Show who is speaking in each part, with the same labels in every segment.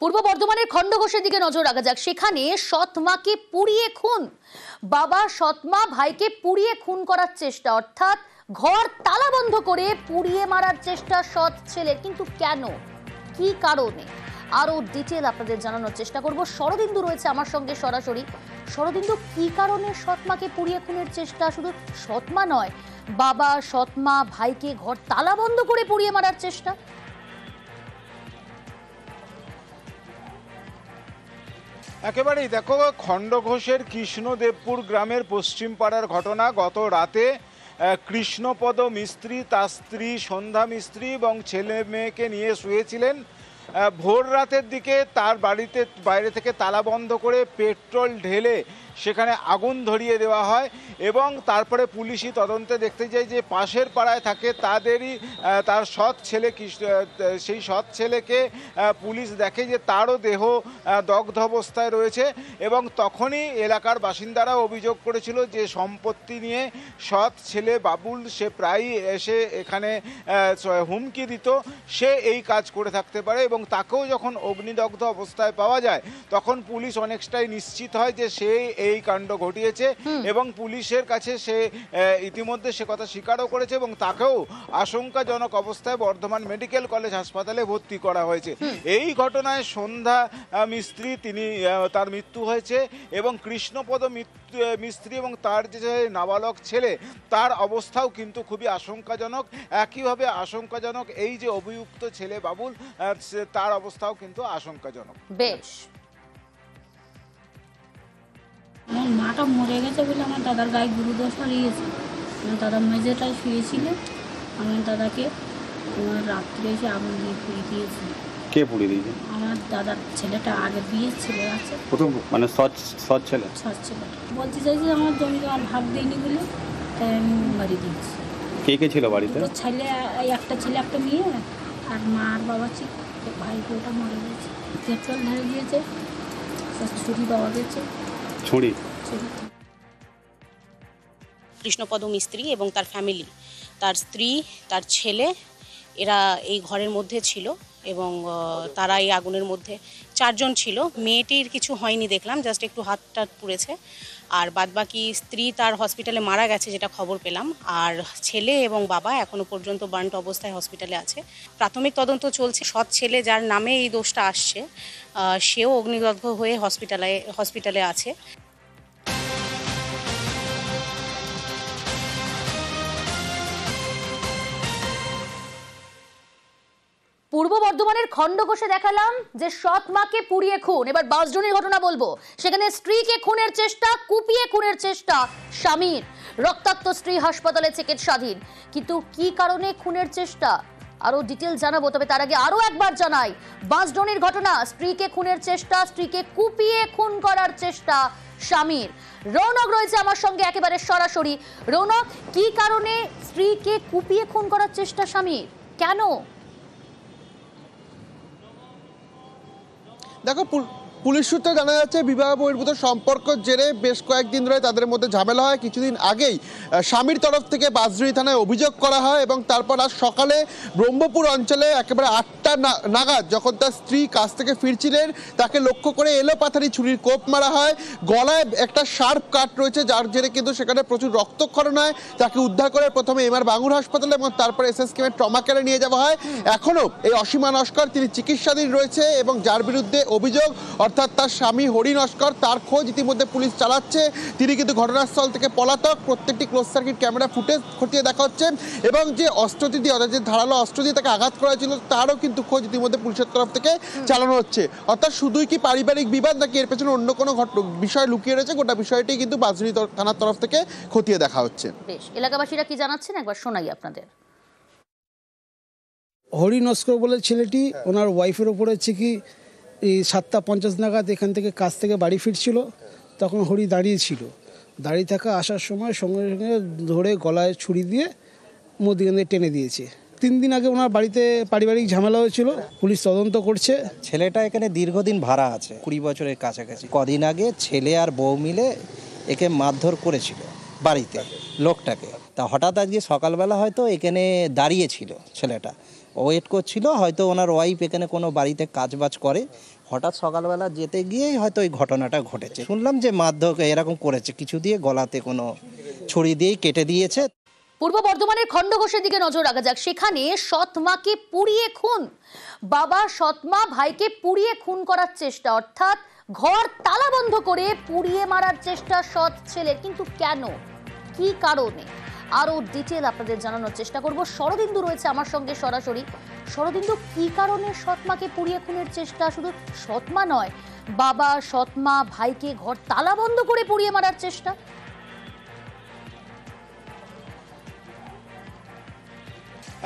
Speaker 1: পূর্ব বর্ধমানের খণ্ডঘোষের দিকে নজর রাখা যাক। সেখানে সৎ মাকে পুড়িয়ে খুন, বাবা সৎ মা ভাইকে পুড়িয়ে খুন করার চেষ্টা, অর্থাৎ ঘর তালা বন্ধ করে পুড়িয়ে মারার চেষ্টা সৎ ছেলের। কিন্তু কেন, কি কারণে, আরো ডিটেল আপনাদের জানানোর চেষ্টা করব। শরদিন্দু রয়েছে আমার সঙ্গে সরাসরি। শরদিন্দু, কি কারণে সৎ মাকে পুড়িয়ে খুনের চেষ্টা? শুধু সৎ মা নয়, বাবা সৎ মা ভাইকে ঘর তালা বন্ধ করে পুড়িয়ে মারার চেষ্টা।
Speaker 2: একেবারেই দেখো, খণ্ডঘোষের কৃষ্ণদেবপুর গ্রামের পশ্চিম পাড়ার ঘটনা। গত রাতে কৃষ্ণপদ মিস্ত্রি, তার স্ত্রী সন্ধ্যা মিস্ত্রি এবং ছেলে মেয়েকে নিয়ে শুয়েছিলেন। ভোর রাতের দিকে তার বাড়িতে বাইরে থেকে তালা বন্ধ করে পেট্রোল ঢেলে সেখানে আগুন ধরিয়ে দেওয়া হয় এবং তারপরে পুলিশি তদন্তে দেখতে যায় যে পাশের পাড়ায় থাকে তার সৎ ছেলে, সেই সৎ ছেলেকে পুলিশ দেখে যে তারও দেহ দগ্ধ অবস্থায় রয়েছে এবং তখনই এলাকার বাসিন্দারা অভিযোগ করেছিল যে সম্পত্তি নিয়ে সৎ ছেলে বাবুল সে প্রায়ই এসে এখানে হুমকি দিত, সে এই কাজ করে থাকতে পারে এবং তাকেও যখন অগ্নিদগ্ধ অবস্থায় পাওয়া যায় তখন পুলিশ অনেকটাই নিশ্চিত হয় যে সে এই কাণ্ড ঘটিয়েছে এবং পুলিশের কাছে সে ইতিমধ্যে সে কথা স্বীকারও করেছে এবং তাকেও আশঙ্কাজনক অবস্থায় বর্ধমান মেডিকেল কলেজ হাসপাতালে ভর্তি করা হয়েছে। এই ঘটনায় সন্ধ্যা মিস্ত্রি তার মৃত্যু হয়েছে এবং কৃষ্ণপদ মিস্ত্রি এবং তার যে নাবালক ছেলে তার অবস্থাও কিন্তু খুবই আশঙ্কাজনক। একইভাবে আশঙ্কাজনক এই যে অভিযুক্ত ছেলে বাবুল, তার অবস্থাও কিন্তু আশঙ্কাজনক।
Speaker 1: বেশ,
Speaker 3: আমার মাটা মরে গেছে বলে আমার দাদার গায়ে গুরুদোষ হারিয়েছে। আমার দাদা মেঝেটায় শুয়েছিল, আমার দাদাকে আমার রাত্রে এসে আগুন দিয়ে পুড়িয়ে দিয়েছে।
Speaker 4: কে পুড়িয়ে দিয়েছে?
Speaker 3: আমার দাদার ছেলেটা, আগে বিয়ের ছেলে আছে
Speaker 4: প্রথম, মানে সৎ ছেলে।
Speaker 3: সৎ ছেলেটা বলতে চাইছে আমার জমি আমার ভাগ দিইনি বলে, তাই আমি বাড়ি দিয়েছি।
Speaker 4: কে কে ছিল বাড়িতে?
Speaker 3: ছেলে, একটা ছেলে একটা মেয়ে, আর মা আর বাবা ছিল। ভাই ওটা মরে গেছে, পেট্রোল ঢেলে দিয়েছে, ছুরি পাওয়া গেছে।
Speaker 4: ছুরি?
Speaker 5: কৃষ্ণপদ মিস্ত্রি এবং তার ফ্যামিলি, তার স্ত্রী, তার ছেলে, এরা এই ঘরের মধ্যে ছিল এবং তারা এই আগুনের মধ্যে 4 জন ছিল। মেয়েটির কিছু হয়নি দেখলাম, জাস্ট একটু হাতটা পুড়েছে, আর বাদবাকি স্ত্রী তার হসপিটালে মারা গেছে যেটা খবর পেলাম, আর ছেলে এবং বাবা এখনো পর্যন্ত বার্নড অবস্থায় হসপিটালে আছে। প্রাথমিক তদন্ত চলছে। সৎ ছেলে যার নামে এই দোষটা আসছে সেও অগ্নিদগ্ধ হয়ে হসপিটালে আছে।
Speaker 1: পূর্ব বর্ধমানের খণ্ডঘোষে দেখালাম যে সৎ মাকে পুড়িয়ে খুন। এবার বাঁশডোনের ঘটনা বলবো। সেখানে স্ত্রীকে খুনের চেষ্টা, কুপিয়ে খুনের চেষ্টা স্বামীর। রক্তাক্ত স্ত্রী হাসপাতালে চিকিৎসাধীন। কিন্তু কি কারণে খুনের চেষ্টা, আরো ডিটেল জানাবো। তবে তার আগে আরো একবার জানাই, বাঁশডোনের ঘটনা, স্ত্রীকে খুনের চেষ্টা, স্ত্রীকে কুপিয়ে খুন করার চেষ্টা স্বামীর। রৌনক রয়েছে আমার সঙ্গে একেবারে সরাসরি। রৌনক, কি কারণে স্ত্রীকে কুপিয়ে খুন করার চেষ্টা স্বামীর, কেন?
Speaker 6: দেখো, পুলিশ সূত্রে জানা যাচ্ছে বিবাহ বহির্ভূত সম্পর্কের জেরে বেশ কয়েকদিন ধরে তাদের মধ্যে ঝামেলা হয়। কিছুদিন আগেই স্বামীর তরফ থেকে বাঁশডুরি থানায় অভিযোগ করা হয় এবং তারপর আজ সকালে ব্রহ্মপুর অঞ্চলে একেবারে 8টা নাগাদ যখন তার স্ত্রী কাজ থেকে ফিরছিলেন তাকে লক্ষ্য করে এলোপাথারি ছুরির কোপ মারা হয়। গলায় একটা শার্প কাট রয়েছে যার জেরে কিন্তু সেখানে প্রচুর রক্তক্ষরণ হয়। তাকে উদ্ধার করে প্রথমে এমআর বাঙুর হাসপাতালে এবং তারপরে এসএসকেএমের ট্রমা কেয়ারে নিয়ে যাওয়া হয়। এখনও এই অসীমা নস্কর তিনি চিকিৎসাধীন রয়েছে এবং যার বিরুদ্ধে অভিযোগ, অর্থাৎ তার স্বামী হরি নস্কর, তার খোঁজ ইতিমধ্যে পুলিশ চালাচ্ছে। তিনি কিন্তু ঘটনাস্থল থেকে পলাতক। প্রত্যেকটি ক্লোজ সার্কিট ক্যামেরা ফুটেজ খতিয়ে দেখা হচ্ছে এবং যে অস্ত্রটি দিয়ে, অর্থাৎ যে ধারালো অস্ত্র দিয়ে তাকে আঘাত করা হয়েছিল তারও কিন্তু খোঁজ ইতিমধ্যে পুলিশের তরফ থেকে চালানো হচ্ছে। অর্থাৎ শুধুই কি পারিবারিক বিবাদ নাকি এর পেছনে অন্য কোনো বিষয় লুকিয়ে রয়েছে, গোটা বিষয়টি কিন্তু বাঁশডুরি থানার তরফ থেকে খতিয়ে দেখা হচ্ছে।
Speaker 1: বেশ, এলাকাবাসীরা কি জানাচ্ছেন একবার শোনাই আপনাদের।
Speaker 7: হরি নস্কর বলে ছেলেটি ওনার ওয়াইফের ওপরে হচ্ছে কি এই 7:50 নাগাদ এখান থেকে কাজ থেকে বাড়ি ফিরছিল, তখন হরি দাঁড়িয়েছিল। দাঁড়িয়ে থাকা আসার সময় সঙ্গে সঙ্গে ধরে গলায় ছুরি দিয়ে মধ্যিখানে টেনে দিয়েছে। 3 দিন আগে ওনার বাড়িতে পারিবারিক ঝামেলা হয়েছিল, পুলিশ তদন্ত করছে।
Speaker 8: ছেলেটা এখানে দীর্ঘদিন ভাড়া আছে, 20 বছরের কাছাকাছি। কদিন আগে ছেলে আর বউ মিলে একে মারধর করেছিল বাড়িতে লোকটাকে। তা হঠাৎ আজকে সকালবেলা হয়তো এখানে দাঁড়িয়েছিল ছেলেটা, ওয়েট করছিল, হয়তো ওনার ওয়াইফ এখানে কোনো বাড়িতে কাজবাজ করে, হঠাৎ সকালবেলা যেতে গিয়েই হয়তো ওই ঘটনাটা ঘটেছে। শুনলাম যে মারধর এরকম করেছে, কিছু দিয়ে গলাতে কোনো ছুরি দিয়েই কেটে দিয়েছে।
Speaker 1: পূর্ব বর্ধমানের খণ্ডঘোষের দিকে নজর রাখা যাক। সেখানে সৎ মাকে পুড়িয়ে খুন, বাবা সৎ মা ভাইকে পুড়িয়ে খুন করার চেষ্টা, অর্থাৎ ঘর তালা বন্ধ করে পুড়িয়ে মারার চেষ্টা সৎ ছেলের। কিন্তু কেন, কি কারণে, আরো ডিটেল আপনাদের জানানোর চেষ্টা করব। শরদিন্দু রয়েছে আমার সঙ্গে সরাসরি। শরদিন্দু, কি কারণে সৎ মাকে পুড়িয়ে খুনের চেষ্টা? শুধু সৎ মা নয়, বাবা সৎ মা ভাইকে ঘর তালা বন্ধ করে পুড়িয়ে মারার চেষ্টা।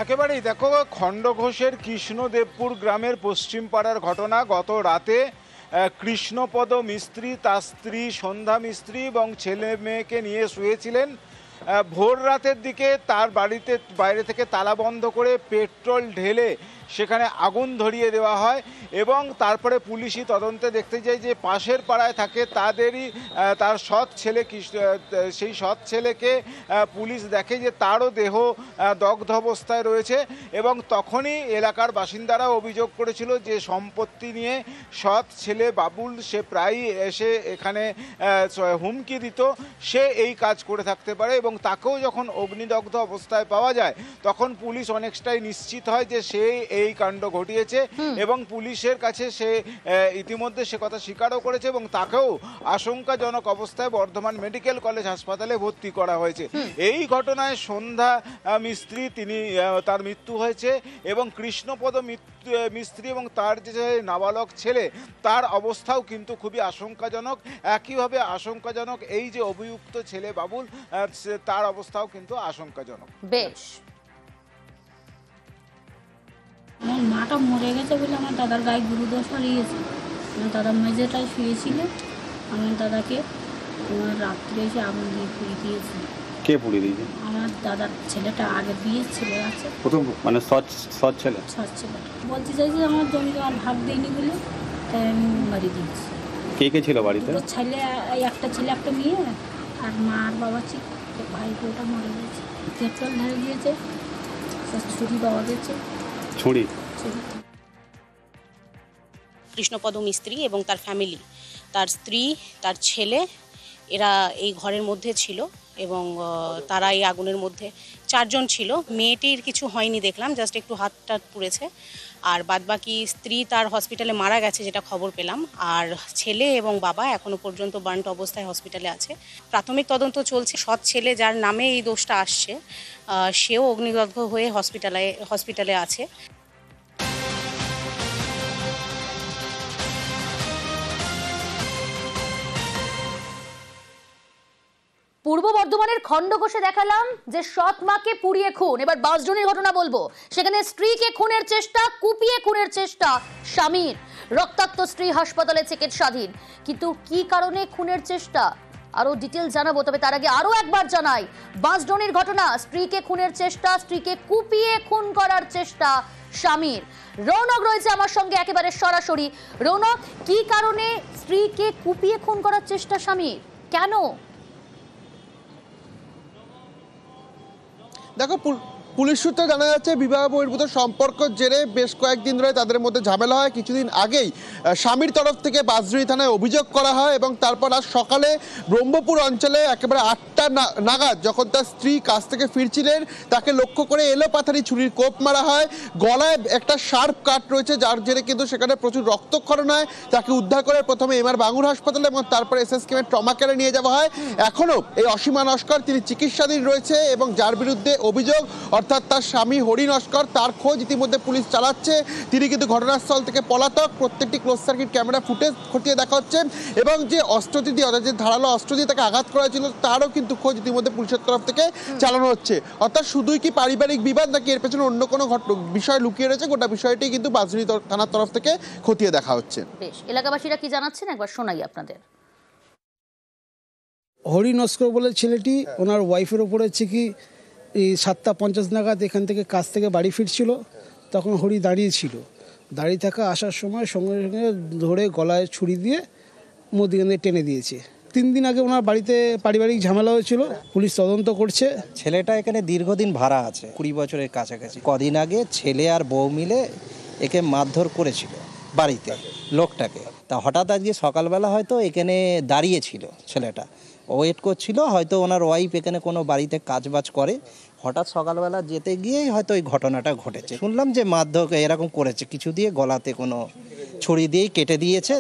Speaker 2: একেবারেই দেখো, খণ্ডঘোষের কৃষ্ণদেবপুর গ্রামের পশ্চিম পাড়ার ঘটনা। গত রাতে কৃষ্ণপদ মিস্ত্রি, তার স্ত্রী সন্ধ্যা মিস্ত্রি এবং ছেলে মেয়েকে নিয়ে শুয়েছিলেন। ভোর রাতের দিকে তার বাড়িতে বাইরে থেকে তালা বন্ধ করে পেট্রোল ঢেলে সেখানে আগুন ধরিয়ে দেওয়া হয় এবং তারপরে পুলিশি তদন্তে দেখতে যায় যে পাশের পাড়ায় থাকে তার সৎ ছেলে, সেই সৎ ছেলেকে পুলিশ দেখে যে তারও দেহ দগ্ধ অবস্থায় রয়েছে এবং তখনই এলাকার বাসিন্দারা অভিযোগ করেছিল যে সম্পত্তি নিয়ে সৎ ছেলে বাবুল সে প্রায়ই এসে এখানে হুমকি দিত, সে এই কাজ করে থাকতে পারে এবং তাকেও যখন অগ্নিদগ্ধ অবস্থায় পাওয়া যায় তখন পুলিশ অনেকটাই নিশ্চিত হয় যে সে এই কাণ্ড ঘটিয়েছে এবং পুলিশের কাছে সে ইতিমধ্যে সে কথা স্বীকারও করেছে এবং তাকেও আশঙ্কাজনক অবস্থায় বর্ধমান মেডিকেল কলেজ হাসপাতালে ভর্তি করা হয়েছে। এই ঘটনায় সন্ধ্যা মিস্ত্রি তার মৃত্যু হয়েছে এবং কৃষ্ণপদ মিস্ত্রি এবং তার যে নাবালক ছেলে তার অবস্থাও কিন্তু খুবই আশঙ্কাজনক। একইভাবে আশঙ্কাজনক এই যে অভিযুক্ত ছেলে বাবুল, তার অবস্থাও কিন্তু আশঙ্কাজনক।
Speaker 1: বেশ,
Speaker 3: আমার মাটা মরে গেছে বলে আমার দাদার গায়ে গুরুদোষ হারিয়েছে। আমার দাদা মেঝেটায় শুয়েছিল, আমার দাদাকে রাত্রে এসে আগুন দিয়ে পুড়িয়ে দিয়েছে।
Speaker 4: কে পুড়িয়ে দিয়েছে?
Speaker 3: আমার দাদার ছেলেটা, আগে বিয়ের ছেলে আছে,
Speaker 4: প্রথম মানে সৎ ছেলে।
Speaker 3: সৎ ছেলেটা বলতে চাইছে আমার জমি আর ভাগ দেয়নি বলে, তাই আমি মারি দিয়েছি।
Speaker 4: কে কে ছিল বাড়িতে?
Speaker 3: দুটো ছেলে, একটা ছেলে একটা মেয়ে, আর মা আর বাবা ছিল। ভাই ওটা মরে গেছে, পেট্রোল ঢেলে দিয়েছে, ছুরি পাওয়া গেছে।
Speaker 4: ছুরি?
Speaker 5: কৃষ্ণপদ মিস্ত্রি এবং তার ফ্যামিলি, তার স্ত্রী, তার ছেলে, এরা এই ঘরের মধ্যে ছিল এবং তারা এই আগুনের মধ্যে 4 জন ছিল। মেয়েটির কিছু হয়নি দেখলাম, জাস্ট একটু হাতটা পুড়েছে, আর বাদবাকি স্ত্রী তার হসপিটালে মারা গেছে যেটা খবর পেলাম, আর ছেলে এবং বাবা এখনো পর্যন্ত বার্নড অবস্থায় হসপিটালে আছে। প্রাথমিক তদন্ত চলছে। সৎ ছেলে যার নামে এই দোষটা আসছে সেও অগ্নিদগ্ধ হয়ে হসপিটালে আছে।
Speaker 1: পূর্ব বর্ধমানের খণ্ডঘোষে দেখালাম যে সৎ মাকে পুড়িয়ে খুন। এবার বাসজনের ঘটনা বলবো। সেখানে স্ত্রীকে খুনের চেষ্টা, কুপিয়ে খুনের চেষ্টা স্বামীর। রক্তাক্ত স্ত্রী হাসপাতালে চিকিৎসাধীন। কিন্তু কি কারণে খুনের চেষ্টা, আরো ডিটেল জানাবো। তবে তার আগে আরো একবার জানাই, বাসজনের ঘটনা, স্ত্রীকে খুনের চেষ্টা, স্ত্রীকে কুপিয়ে খুন করার চেষ্টা স্বামীর। রৌনক রয়েছে আমার সঙ্গে একেবারে সরাসরি। রৌনক, কি কারণে স্ত্রীকে কুপিয়ে খুন করার চেষ্টা স্বামীর, কেন?
Speaker 6: দেখো, পুলিশ সূত্রে জানা যাচ্ছে বিবাহ বহির্ভূত সম্পর্কের জেরে বেশ কয়েকদিন ধরে তাদের মধ্যে ঝামেলা হয়। কিছুদিন আগেই স্বামীর তরফ থেকে বাঁশজুড়ি থানায় অভিযোগ করা হয় এবং তারপর আজ সকালে ব্রহ্মপুর অঞ্চলে একেবারে 8টা নাগাদ যখন তার স্ত্রী কাজ থেকে ফিরছিলেন তাকে লক্ষ্য করে এলোপাথারি ছুরির কোপ মারা হয়। গলায় একটা শার্প কাট রয়েছে যার জেরে কিন্তু সেখানে প্রচুর রক্তক্ষরণ হয়। তাকে উদ্ধার করে প্রথমে এমআর বাঙুর হাসপাতালে এবং তারপরে এসএসকেএমের ট্রমা কেয়ারে নিয়ে যাওয়া হয়। এখনও এই অসীমা নস্কর তিনি চিকিৎসাধীন রয়েছে এবং যার বিরুদ্ধে অভিযোগ, অর্থাৎ তার স্বামী হরি নস্কর, তার খোঁজ ইতিমধ্যে পুলিশ চালাচ্ছে। তিনি কিন্তু ঘটনাস্থল থেকে পলাতক। প্রত্যেকটি ক্লোজ সার্কিট ক্যামেরা ফুটেজ খতিয়ে দেখা হচ্ছে এবং যে অস্ত্রটি দিয়ে, অর্থাৎ যে ধারালো অস্ত্র দিয়ে তাকে আঘাত করা ছিল তারও কিন্তু খোঁজ ইতিমধ্যে পুলিশের তরফ থেকে চালানো হচ্ছে। অর্থাৎ শুধুই কি পারিবারিক বিবাদ নাকি এর পেছনে অন্য কোনো বিষয় লুকিয়ে রয়েছে, গোটা বিষয়টি কিন্তু বাঁশজুড়ি থানার তরফ থেকে খতিয়ে দেখা হচ্ছে।
Speaker 1: বেশ, এলাকাবাসীরা কি জানাচ্ছেন একবার শোনাই আপনাদের।
Speaker 7: হরি নস্কর বলে ছেলেটি ওনার ওয়াইফের ওপরে হচ্ছে কি 7:50 নাগাদ এখান থেকে কাজ থেকে বাড়ি ফিরছিল, তখন হরি দাঁড়িয়েছিল। দাঁড়িয়ে থাকা আসার সময় সঙ্গে সঙ্গে ধরে গলায় ছুরি দিয়ে মধ্যখানে টেনে দিয়েছে। 3 দিন আগে ওনার বাড়িতে পারিবারিক ঝামেলা হয়েছিল, পুলিশ তদন্ত করছে।
Speaker 8: ছেলেটা এখানে দীর্ঘদিন ভাড়া আছে, 20 বছরের কাছাকাছি। কদিন আগে ছেলে আর বউ মিলে একে মারধর করেছিল বাড়িতে লোকটাকে। তা হঠাৎ আজকে সকালবেলা হয়তো এখানে দাঁড়িয়েছিল ছেলেটা, ওয়েট করছিল, হয়তো ওনার ওয়াইফ এখানে কোনো বাড়িতে কাজবাজ করে, হঠাৎ সকালবেলা যেতে গিয়েই হয়তো ওই ঘটনাটা ঘটেছে। শুনলাম যে মারধর এরকম করেছে, কিছু দিয়ে গলাতে কোনো ছুরি দিয়েই কেটে দিয়েছে।